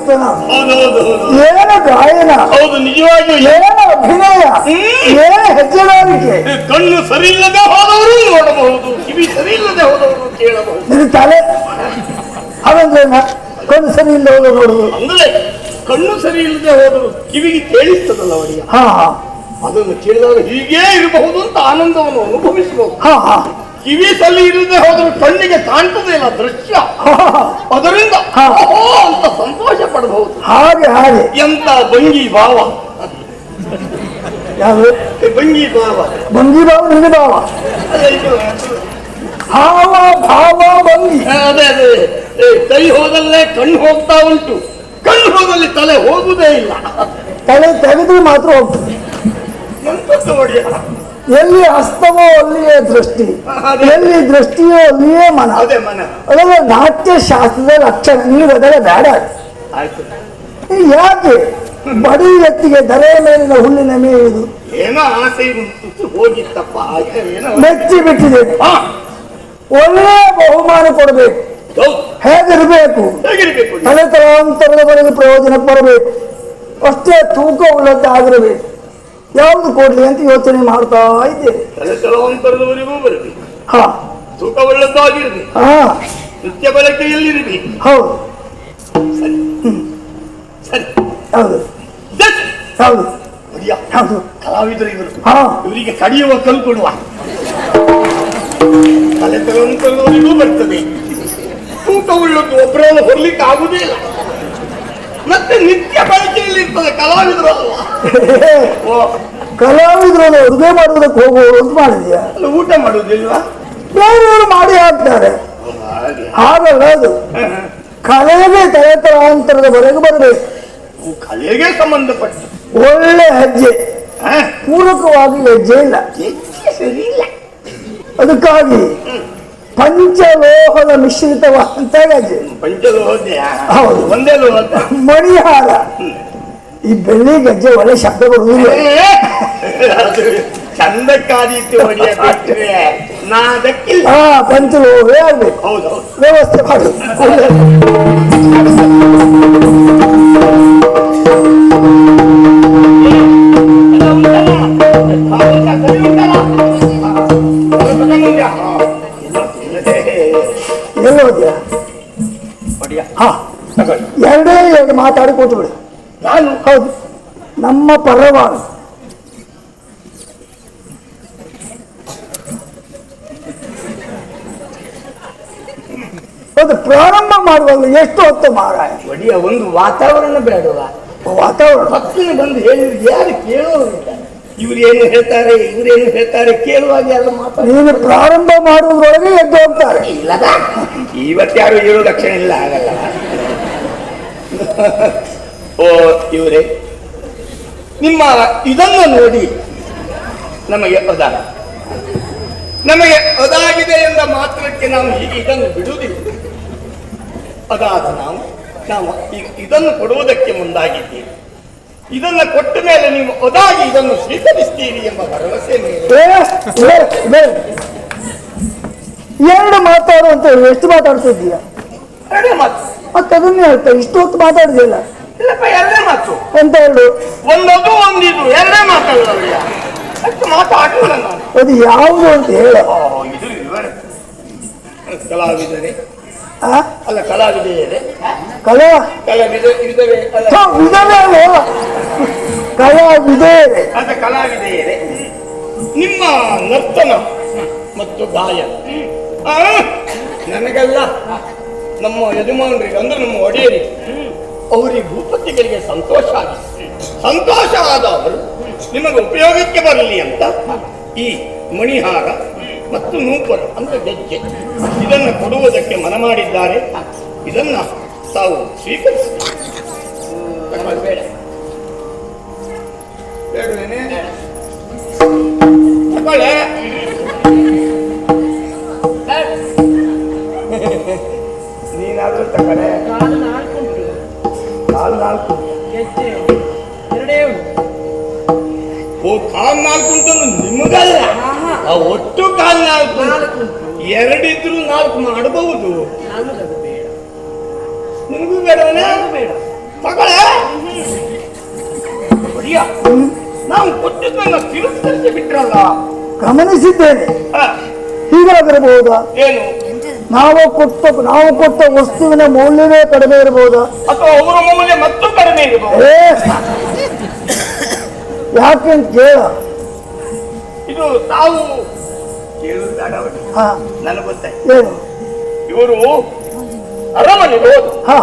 ನರ್ತನ, ಏನು ಗಾಯನ, ಹೌದು ನಿಜವಾಗಿ ಏನು ಅಭಿನಯ, ಏನು ಹೆಜ್ಜೆಗಾರಿಕೆ. ಕಣ್ಣು ಸರಿ ಇಲ್ಲದೆ ಹೋದವರು ನೋಡಬಹುದು, ಕಿವಿ ಸರಿ ಇಲ್ಲದೆ ಹೋದವರು ಕೇಳಬಹುದು. ಇದು ತಲೆ ಅದಂದ್ರೆ ಕಣ್ಣು ಸರಿ ಇಲ್ಲದೆ ಹೋದ ನೋಡುದು ಅಂದ್ರೆ ಕಣ್ಣು ಸರಿ ಇಲ್ಲದೆ ಹೋದರು ಕಿವಿಗೆ ಕೇಳಿಸ್ತದಲ್ಲ ಅವರಿಗೆ. ಹಾ ಅದನ್ನು ಕೇಳಿದಾಗ ಹೀಗೇ ಇರಬಹುದು ಅಂತ ಆನಂದವನ್ನು ಅನುಭವಿಸಬಹುದು. ಹಾ ಹಾ ಕಿವಿ ಸರಿ ಇಲ್ಲದೆ ಹೋದರೂ ಕಣ್ಣಿಗೆ ಕಾಣ್ತದೆ ಇಲ್ಲ ದೃಶ್ಯ, ಅದರಿಂದ ಅಂತ ಸಂತೋಷ ಪಡಬಹುದು. ಹಾಗೆ ಹಾಗೆ ಎಂತ ಭಂಗಿ ಭಾವ, ಯಾವುದು ಭಂಗಿ ಭಾವ, ಭಂಗಿ ಭಾವ ನಿಂಗೆ ಭಾವ, ಹಾವ ಭಾವ ಭಂಗಿ. ಅದೇ ಅದೇ ಕೈ ಹೋದಲ್ಲೇ ಕಣ್ಣು ಹೋಗ್ತಾ ಉಂಟು, ಕಣ್ಣು ಹೋದಲ್ಲಿ ತಲೆ ಹೋಗುವುದೇ ಇಲ್ಲ. ತಲೆ ತೆಗೆದ್ರೆ ಮಾತ್ರ ಹೋಗ್ತದೆ. ಎಂತದ್ದು ಒಡೆಯ, ಎಲ್ಲಿ ಹಸ್ತವೋ ಅಲ್ಲಿಯೇ ದೃಷ್ಟಿ, ಎಲ್ಲಿ ದೃಷ್ಟಿಯೋ ಅಲ್ಲಿಯೇ ಮನ. ಅದೇ ಮನ. ಅದೆಲ್ಲ ನಾಟ್ಯ ಶಾಸ್ತ್ರದ ಲಕ್ಷಣ. ನೀವು ಅದೆಲ್ಲ ಬೇಡ. ಆಯ್ತು, ಯಾಕೆ ಬಡಿ ವ್ಯಕ್ತಿಗೆ ದರೆಯ ಮೇಲಿನ ಹುಲ್ಲಿನ ಮೇಯುವುದು ಏನೋ ಆಸೆ ಉಂಟು ಹೋಗಿತ್ತಪ್ಪ, ಏನೋ ಮೆಚ್ಚಿ ಬಿಟ್ಟಿದೆ. ಒಳ್ಳೆಯ ಬಹುಮಾನ ಕೊಡಬೇಕು. ಹೇಗಿರಬೇಕು, ಹೇಗಿರ್ಬೇಕು, ತಲೆ ತಲಾಂತರದವರೆಗೆ ಪ್ರಯೋಜನ ಬರಬೇಕು, ಅಷ್ಟೇ ತೂಕ ಉಳ್ಳದ್ದಾಗಿರಬೇಕು. ಯಾವುದು ಕೊಡ್ಲಿ ಅಂತ ಯೋಚನೆ ಮಾಡ್ತಾ ಇದ್ದೇನೆ. ತಲೆ ತಲಾಂತರದವರೆಗೂ ಬರಬೇಕು, ಹಾ ತೂಕ ಒಳ್ಳೆದಾಗಿರ್ಬೇಕು, ಹಾ ನಿತ್ಯ ಬಳಕೆಯಲ್ಲಿರಬೇಕು. ಹೌದು ಸರಿ ಸರಿ, ಹೌದು ಜಸ್ಟ್ ಹೌದು ಒಡೆಯ, ಹೌದು ಕಲಾವಿದರು ಇವರು, ಹಾ ಇವರಿಗೆ ಕಡಿಯುವ ಕಲ್ ಕೊಡುವ. ತಲೆ ತಲಾಂತರದವರೆಗೂ ಬರ್ತದೆ, ತೂಕ ಉಳ್ಳದ್ದು ಒಬ್ಬರನ್ನು ಹೊರಲಿಕ್ಕೆ ಆಗುದೇ ಇಲ್ಲ, ಮತ್ತೆ ನಿತ್ಯ ಬಳಕೆಯಲ್ಲಿ ಇರ್ತದೆ. ಕಲಾವಿದರು ಅಲ್ವಾ, ಕಲಾವಿದರು ಅಡುಗೆ ಮಾಡುವುದಕ್ಕೆ ಹೋಗುವುದು ಅಂತ ಮಾಡಿದ್ಯಾ? ಅಲ್ಲ ಊಟ ಮಾಡುವುದಿಲ್ವಾ? ಬೇರೆಯವರು ಮಾಡಿ ಹಾಕ್ತಾರೆ, ಹಾಗಲ್ಲ. ಅದು ಕಲೆಗೆ ತಲೆ ತಲಾಂತರದವರೆಗೂ ಬರಬೇಕು. ಕಲೆಗೆ ಸಂಬಂಧಪಟ್ಟ ಒಳ್ಳೆ ಹೆಜ್ಜೆ, ಪೂರಕವಾಗಿ ಹೆಜ್ಜೆ ಇಲ್ಲ, ಸರಿ ಇಲ್ಲ. ಅದಕ್ಕಾಗಿ ಪಂಚಲೋಹದ ಮಿಶ್ರಿತವಾದಂತ ಹೆಜ್ಜೆ. ಪಂಚಲೋಹದ್ಯ, ಹೌದು, ಒಂದೇ ಲೋಹ, ಮಣಿಹಾರ. ಈ ಬೆಳ್ಳಿ ಗೆಜ್ಜೆ ಒಳ್ಳೆ ಶಬ್ದ ಬರುವುದಿಲ್ಲ. ಚಂದಕ್ಕಾದೀತು ಹೊಡೆಯ ಬಿಟ್ಟರೆ ನಾ ಅದಕ್ಕಿಲ್ಲ. ಹಾ, ಪಂಚಲೋಹವೇ ಆಗ್ಬೇಕು. ಹೌದು, ವ್ಯವಸ್ಥೆ ಮಾಡು. ಎಲ್ಲೋದ್ಯಾ? ಹಾ, ಎರಡೇ ಎರಡು ಮಾತಾಡಿ ಕೂತು ಬಿಡು. ನಾನು ಹೌದು, ನಮ್ಮ ಪರವಾಗಿ ಹೌದು. ಪ್ರಾರಂಭ ಮಾಡುವಾಗ ಎಷ್ಟು ಹೊತ್ತು ಮಾರಾಯ? ಒಡಿಯ ಒಂದು ವಾತಾವರಣ ಬೇಡವಾ? ವಾತಾವರಣ ಹತ್ತಿನ ಬಂದು ಹೇಳಿದ್ರೆ ಯಾರು ಕೇಳೋರಿಲ್ಲ. ಇವ್ರೇನು ಹೇಳ್ತಾರೆ, ಇವ್ರೇನು ಹೇಳ್ತಾರೆ ಕೇಳುವಾಗ ಎಲ್ಲ ಮಾತಾಡ. ನೀನು ಪ್ರಾರಂಭ ಮಾಡುವುದರೊಳಗೆ ಎದ್ದು ಹೋಗ್ತಾರೆ. ಇಲ್ಲದ ಇವತ್ತ್ಯಾರು ಇರೋ ಲಕ್ಷಣ ಇಲ್ಲ, ಆಗಲ್ಲ. ಓ ಇವರೇ, ನಿಮ್ಮ ಇದನ್ನು ನೋಡಿ ನಮಗೆ ಅದಾಗಿದೆ ಎಂದ ಮಾತ್ರಕ್ಕೆ ನಾವು ಹೀಗೆ ಇದನ್ನು ಬಿಡುವುದಿಲ್ಲ. ಅದಾದ ನಾವು ಈಗ ಇದನ್ನು ಕೊಡುವುದಕ್ಕೆ ಮುಂದಾಗಿದ್ದೀವಿ. ಇದನ್ನು ಕೊಟ್ಟ ಮೇಲೆ ನೀವು ಅದಾಗಿ ಇದನ್ನು ಸ್ವೀಕರಿಸ್ತೀರಿ ಎಂಬ ಭರವಸೆ ಮೇಲೆ ಎರಡು ಮಾತಾಡುವಂತ ಎಷ್ಟು ಮಾತಾಡ್ತಿದ್ದೀಯಾ? ಎರಡೇ ಮಾತು. ಮತ್ತೆ ಅದನ್ನೇ ಹೇಳ್ತಾ ಇಷ್ಟು ಹೊತ್ತು ಮಾತಾಡುದಿಲ್ಲ. ಇಲ್ಲಪ್ಪ, ಎರಡೇ ಮಾತು. ಎಂತ ಎರಡು? ಒಂದದು ಒಂದಿದು, ಎರಡೇ ಮಾತಾಡೋಲ್ಲ. ಅಷ್ಟು ಮಾತಾಡಲಿಲ್ಲ ನಾನು. ಅದು ಯಾವುದು ಅಂತ ಹೇಳ. ಇದು ಇವರೇ ಕಲಾವಿದರೆ ಅಲ್ಲ, ಕಲಾವಿದೆಯರೇ, ಕಲಾ ಕಲಾವಿದವೇ ಕಲಾವಿದೆ, ಅದ ಕಲಾವಿದೆಯರೇ, ನಿಮ್ಮ ನರ್ತನ ಮತ್ತು ಗಾಯನ ನನಗೆಲ್ಲ ನಮ್ಮ ಯಜಮಾನರಿಗೆ ಅಂದ್ರೆ ನಮ್ಮ ಒಡೆಯರಿಗೆ, ಅವರಿಗೆ ಭೂಪತಿಗಳಿಗೆ ಸಂತೋಷ ಆದ ಅವರು ನಿಮಗೆ ಉಪಯೋಗಕ್ಕೆ ಬರಲಿ ಅಂತ ಈ ಮಣಿಹಾರ ಮತ್ತು ನೂಪುರ ಅಂದ್ರೆ ಗೆಜ್ಜೆ ಇದನ್ನು ಕೊಡುವುದಕ್ಕೆ ಮನ ಮಾಡಿದ್ದಾರೆ. ಇದನ್ನ ತಾವು ಸ್ವೀಕರಿಸಿ. ಬೇಡ ಬೇಡವೇನೆ ತಗೊಳ್ಳೆ. ನೀನಾದ್ರೂ ತಗೊಳ್ಳೆ. ಕಾಲು ನಾಲ್ಕು ಓ, ಕಾಲ್ ನಾಲ್ಕು ಅಂತಂದು ನಿಮಗಲ್ಲ, ಒಟ್ಟು ಕಾಲ್ ನಾಲ್ಕು. ಎರಡಿದ್ರು ನಾಲ್ಕು ಮಾಡಬಹುದು. ನಿಮಗೂ ಬೇಡವೇ? ಬೇಡ. ಮಗಳೇ ಒಡೆಯ, ನಾವು ಕೊಟ್ಟಿದ್ದನ್ನ ತಿರಸ್ಕರಿಸಿ ಬಿಟ್ರಲ್ಲ. ಗಮನಿಸಿದ್ದೇನೆ. ಹ, ಹೀಗಾಗಿರಬಹುದಾ? ಏನು? ನಾವು ಕೊಟ್ಟ ವಸ್ತುವಿನ ಮೌಲ್ಯವೇ ಕಡಿಮೆ ಇರಬಹುದಾ? ಅಥವಾ ಅವರ ಮೌಲ್ಯ ಮತ್ತು ಕಡಿಮೆ ಇರಬಹುದು. ಯಾಕೆಂತ ಕೇಳ. ಇದು ತಾವು ಕೇಳುವುದು ಬೇಡ ಅವರಿಗೆ. ನನಗೆ ಗೊತ್ತಾಯ್ತು. ಏನು? ಇವರು ಅರಮನೆ ಹೋದು ಹಾ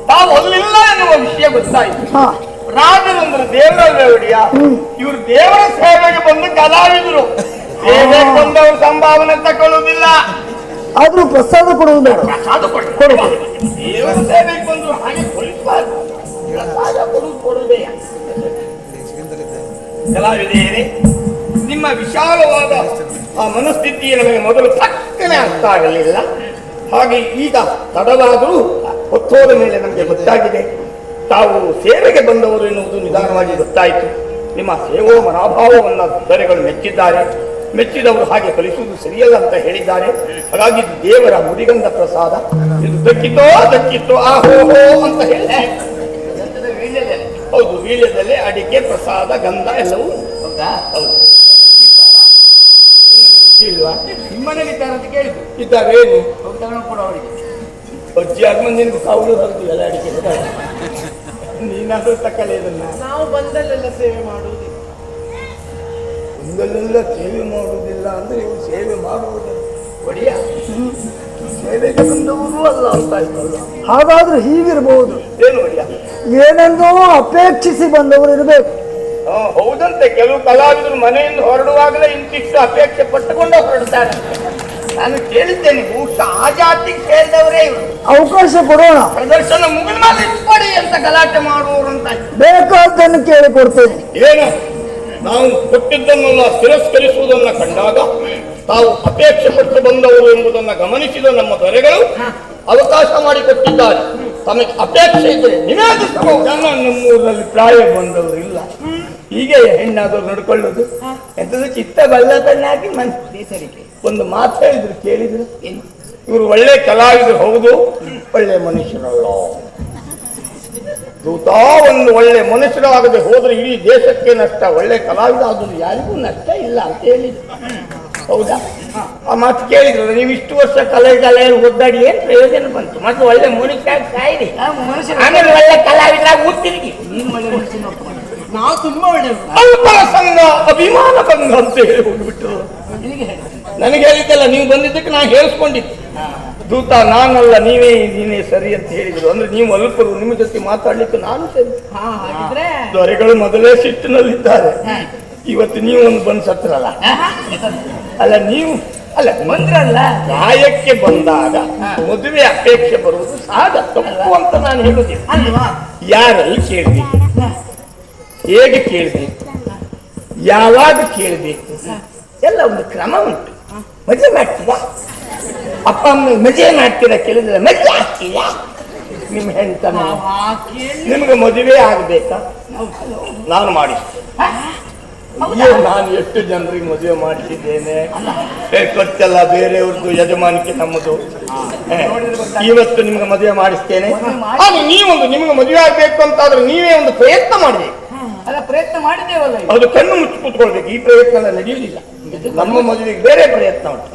ತಾವು ಅಲ್ಲಿಲ್ಲ ಎನ್ನುವ ವಿಷಯ ಗೊತ್ತಾಯ್ತು. ಹಾ ರಾಜರಂದ್ರೆ ದೇವರಲ್ಲ ಒಡೆಯ. ಇವರು ದೇವರ ಸೇವೆಗೆ ಬಂದು ಕಲಾವಿದರು. ಸೇವೆಗೆ ಬಂದವರು ಸಂಭಾವನೆ ತಗೊಳ್ಳುವುದಿಲ್ಲ. ಆದ್ರೂ ಪ್ರಸಾದ ಕೊಡುವುದು ಬೇಡ. ಪ್ರಸಾದ ಕೊಡಬಹುದು. ದೇವರ ಸೇವೆಗೆ ಬಂದು ಹಾಗೆ ಕೊಡಿಸಬಾರ್ದು. ಪ್ರಸಾದ ಕೊಡುವುದೇ. ಕಲಾವಿದೇನೆ, ನಿಮ್ಮ ವಿಶಾಲವಾದ ಆ ಮನಸ್ಥಿತಿ ನಮಗೆ ಮೊದಲು ಪಕ್ಕನೆ ಅರ್ಥ ಆಗಲಿಲ್ಲ. ಹಾಗೆ ಈಗ ತಡವಾದರೂ ಹೊತ್ತೋದ ಮೇಲೆ ನಮಗೆ ಗೊತ್ತಾಗಿದೆ. ತಾವು ಸೇವೆಗೆ ಬಂದವರು ಎನ್ನುವುದು ನಿಧಾನವಾಗಿ ಗೊತ್ತಾಯಿತು. ನಿಮ್ಮ ಸೇವೋ ಮನೋಭಾವವನ್ನು ದೊರೆಗಳು ಮೆಚ್ಚಿದ್ದಾರೆ. ಮೆಚ್ಚಿದವರು ಹಾಗೆ ಕಲಿಸುವುದು ಸರಿಯಲ್ಲ ಅಂತ ಹೇಳಿದ್ದಾರೆ. ಹಾಗಾಗಿ ದೇವರ ಮುಡಿಗಂಧ ಪ್ರಸಾದ ಇದು ದಕ್ಕಿತೋ ಆಹೋ ಅಂತ ಹೇಳಿ ಹೌದು, ವೀಳ್ಯದಲ್ಲೇ ಅಡಿಕೆ ಪ್ರಸಾದ ಗಂಧ ಎಲ್ಲವೂ ಹೌದು. ಇಲ್ವಾ? ನಿಮ್ಮನೇಲಿ ಇದ್ದಾರೆ ಅಂತ ಕೇಳಿದ್ರು. ಇದ್ದಾರೆ. ಏನು ಕೂಡ ಅವರಿಗೆ ಅಜ್ಜಿ ಆದ್ಮೇಲೆ ನಿನ್ಗೆ ಕಾವಲು ಬರ್ತೀವಲ್ಲ ಅಡಿಕೆ. ನೀನಾದ್ರೂ ತಕ್ಕಲೆ ಇದನ್ನ. ನಾವು ಬಂದಲ್ಲೆಲ್ಲ ಸೇವೆ ಮಾಡುವುದಿಲ್ಲ. ಒಂದಲ್ಲೆಲ್ಲ ಸೇವೆ ಮಾಡುವುದಿಲ್ಲ ಅಂದ್ರೆ ಇವರು ಸೇವೆ ಮಾಡುವುದಿಲ್ಲ. ಒಡೆಯ, ಸೇವೆಗೆ ಬಂದವರು ಅಲ್ಲ ಅಂತ ಆಯ್ತಲ್ಲ. ಹಾಗಾದ್ರೆ ಹೀಗಿರಬಹುದು. ಏನು ಒಡೆಯ? ಏನೆಂದೋ ಅಪೇಕ್ಷಿಸಿ ಬಂದವರು ಇರಬೇಕು. ಹೌದಂತೆ. ಕೆಲವು ಕಲಾವಿದರು ಮನೆಯಿಂದ ಹೊರಡುವಾಗಲೇ ಇಂತಿಷ್ಟು ಅಪೇಕ್ಷೆ ಪಟ್ಟುಕೊಂಡು ಹೊರಡ್ತಾರೆ. ನಾನು ಕೇಳಿದ್ದೇನೆ, ಬಹುಶಃ ಆ ಜಾತಿಗೆ ಸೇರಿದವರೇ ಇವರು. ಅವಕಾಶ ಕೊಡೋಣ. ಪ್ರದರ್ಶನ ಮುಗಿದ ಮೇಲೆ ಇಟ್ಕೊಡಿ ಅಂತ ಗಲಾಟೆ ಮಾಡುವವರು ಅಂತ. ಬೇಕಾದ್ದನ್ನು ಕೇಳಿಕೊಡ್ತೇನೆ. ಏನು? ನಾವು ಕೊಟ್ಟಿದ್ದನ್ನೆಲ್ಲ ತಿರಸ್ಕರಿಸುವುದನ್ನು ಕಂಡಾಗ ತಾವು ಅಪೇಕ್ಷೆ ಪಟ್ಟು ಬಂದವರು ಎಂಬುದನ್ನು ಗಮನಿಸಿದ ನಮ್ಮ ದೊರೆಗಳು ಅವಕಾಶ ಮಾಡಿಕೊಟ್ಟಿದ್ದಾರೆ. ತಮಗೆ ಅಪೇಕ್ಷೆ ಇದ್ದರೆ ನಿವೇದಿಸಬಹುದು. ಜನ ನಮ್ಮೂರಲ್ಲಿ ಪ್ರಾಯ ಬಂದವರು ಇಲ್ಲ. ಹೀಗೆ ಹೆಣ್ಣಾದವ್ರು ನಡ್ಕೊಳ್ಳೋದು ಎಂತದ್ದು ಚಿತ್ತ ಬಲ್ಲತನ್ನಾಗಿ ಮನಸ್ಸರಿಕೆ. ಒಂದು ಮಾತು ಹೇಳಿದ್ರು ಕೇಳಿದ್ರು. ಇವರು ಒಳ್ಳೆ ಕಲಾವಿದರು ಹೌದು, ಒಳ್ಳೆ ಮನುಷ್ಯರಲ್ಲ. ದೂತ ಒಂದು ಒಳ್ಳೆ ಮನುಷ್ಯರಾಗದೆ ಹೋದ್ರೆ ಇಡೀ ದೇಶಕ್ಕೆ ನಷ್ಟ. ಒಳ್ಳೆ ಕಲಾವಿದ ಆದರೂ ಯಾರಿಗೂ ನಷ್ಟ ಇಲ್ಲ ಅಂತ ಹೇಳಿದ್ರು. ಹೌದಾ? ಆ ಮಾತು ಕೇಳಿದ್ರು. ನೀವು ಇಷ್ಟು ವರ್ಷ ಕಲೆಯಲ್ಲಿ ಒದ್ದಾಡಿ ಏನ್ ಪ್ರಯೋಜನ ಬಂತು? ಮತ್ತೆ ಒಳ್ಳೆ ಮನುಷ್ಯ ಸಾಯಿರಿ, ಆಮೇಲೆ ಒಳ್ಳೆ ಕಲಾವಿದರಾಗಿ ಊದ್ತಿರ್ಗಿ. ನಾವು ತುಂಬಾ ಒಳ್ಳೆಯವರು. ಅಲ್ಪನ ಸಂಘ ಅಭಿಮಾನ ಭಂಗ ಅಂತ ಹೇಳಿ ಹೋಗ್ಬಿಟ್ಟು ನನಗೆ ಹೇಳಿದ್ದಲ್ಲ. ನೀವು ಬಂದಿದ್ದಕ್ಕೆ ನಾನು ಹೇಳಿಸ್ಕೊಂಡಿದ್ದೆ. ದೂತ ನಾನಲ್ಲ, ನೀನೇ ಸರಿ ಅಂತ ಹೇಳಿದ್ರು. ಅಂದ್ರೆ ನೀವು ಅಲ್ಪರು, ನಿಮ್ಮ ಜೊತೆ ಮಾತಾಡ್ಲಿಕ್ಕೆ ನಾನು ಸರಿ. ದೊರೆಗಳು ಮೊದಲೇ ಸಿಟ್ಟಿನಲ್ಲಿದ್ದಾರೆ. ಇವತ್ತು ನೀವು ಒಂದು ಬಂದು ಸತ್ರಲ್ಲ. ಅಲ್ಲ ನೀವು ಅಲ್ಲ ಬಂದ್ರಲ್ಲ. ಪ್ರಾಯಕ್ಕೆ ಬಂದಾಗ ಮದುವೆ ಅಪೇಕ್ಷೆ ಬರುವುದು ಸಹಜ, ತಪ್ಪು ಅಂತ ನಾನು ಹೇಳುದಿಲ್ಲ. ಯಾರಲ್ಲಿ ಕೇಳಬೇಕು, ಹೇಗೆ ಕೇಳಬೇಕು, ಯಾವಾಗ ಕೇಳಬೇಕು ಎಲ್ಲ ಒಂದು ಕ್ರಮ ಉಂಟು. ಮದುವೆ ಮಾಡ್ತೀರಾ? ಅಪ್ಪ ಅಮ್ಮ ಮದುವೆ ಮಾಡ್ತೀರಾ ಕೇಳಿದ್ರೆ ಮದುವೆ ಆಗ್ತೀರಾ? ನಿಮ್ಮ ಹೆಣ್ತನ ನಿಮ್ಗೆ ಮದುವೆ ಆಗ್ಬೇಕಾ? ನಾನು ಮಾಡಿಸ್ತೇನೆ. ನಾನು ಎಷ್ಟು ಜನರಿಗೆ ಮದುವೆ ಮಾಡಿಸಿದ್ದೇನೆ. ಖರ್ಚೆಲ್ಲ ಬೇರೆಯವ್ರದ್ದು, ಯಜಮಾನಿಕೆ ನಮ್ಮದು. ಇವತ್ತು ನಿಮ್ಗೆ ಮದುವೆ ಮಾಡಿಸ್ತೇನೆ. ನಿಮ್ಗೆ ಮದುವೆ ಆಗ್ಬೇಕು ಅಂತಾದ್ರೆ ನೀವೇ ಒಂದು ಪ್ರಯತ್ನ ಮಾಡಬೇಕು. ಅಲ್ಲ, ಪ್ರಯತ್ನ ಮಾಡಿದ್ದೇವಲ್ಲ. ಅದು ಕಣ್ಣು ಮುಚ್ಚಿ ಕೂತ್ಕೊಳ್ಬೇಕು. ಈ ಪ್ರಯತ್ನ ಎಲ್ಲ ನಡೆಯುವುದಿಲ್ಲ. ನಮ್ಮ ಮದುವೆಗೆ ಬೇರೆ ಪ್ರಯತ್ನ ಉಂಟು.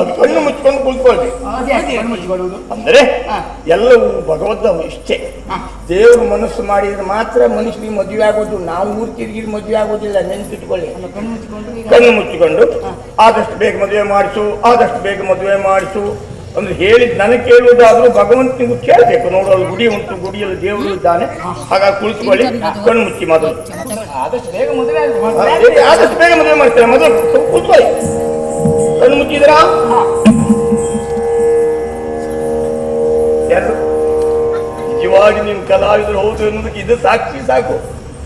ಅದು ಕಣ್ಣು ಮುಚ್ಕೊಂಡು ಕೂತ್ಕೊಳ್ಬೇಕು. ಅಂದ್ರೆ ಎಲ್ಲವೂ ಭಗವದ್ದ ಇಷ್ಟೇ. ದೇವರು ಮನಸ್ಸು ಮಾಡಿದ್ರೆ ಮಾತ್ರ ಮನುಷ್ಯನಿಗೆ ಮದುವೆ ಆಗೋದು. ನಾವು ಊರು ತಿರುಗಿ ಮದುವೆ ಆಗೋದಿಲ್ಲ, ನೆನ್ಪಿಟ್ಕೊಳ್ಳಿ. ಕಣ್ಣು ಮುಚ್ಚಿಕೊಂಡು ಆದಷ್ಟು ಬೇಗ ಮದುವೆ ಮಾಡಿಸು ಅಂದ್ರೆ ಹೇಳಿದ್ ನನಗೆ ಕೇಳುವುದಾದ್ರೂ ಭಗವಂತನಿಗೂ ಕೇಳಬೇಕು. ನೋಡಲು ಗುಡಿ ಉಂಟು, ಗುಡಿಯಲ್ಲಿ ದೇವರು ಇದ್ದಾನೆ. ಹಾಗಾಗಿ ಕುಳಿತುಕೊಳ್ಳಿ, ಕಣ್ಣು ಮುಚ್ಚಿ ಮೊದಲು. ಆದಷ್ಟು ಬೇಗ ಮದುವೆ ಮಾಡ್ತೀರಾ? ಮೊದಲು ಕೂತ್ಕೊಳ್ಳಿ. ಕಣ್ಣು ಮುಚ್ಚಿದ್ರಾ? ಎರಡು ನಿಜವಾಗಿ ನೀವು ಕಲಾವಿದರು ಹೌದು ಎನ್ನುವುದಕ್ಕೆ ಇದು ಸಾಕು.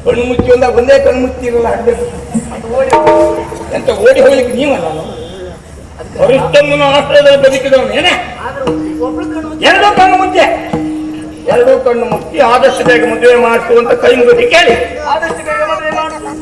ಕಣ್ಣು ಮುಚ್ಚಿ ಒಂದೇ ಕಣ್ಣು ಮುಚ್ಚಿರಲ್ಲ, ಅಡ್ಬೇಕು ಎಂತ ಓಡಿ ಹೋಗ್ಲಿಕ್ಕೆ ನೀವಲ್ಲ. ವರಿಷ್ಠನ ಆಶ್ರಯದಲ್ಲಿ ಬದುಕಿದವನು ಏನೇ ಎರಡೂ ಕಣ್ಣು ಮುಚ್ಚಿ ಆದಷ್ಟು ಬೇಗ ಮದುವೆ ಮಾಡಿಸು ಅಂತ ಕೈ ಮುಗಿಸಿ ಕೇಳಿ. ಆದಷ್ಟು ಬೇಗ ಮದುವೆ ಮಾಡಿಸ್ತೇನೆ.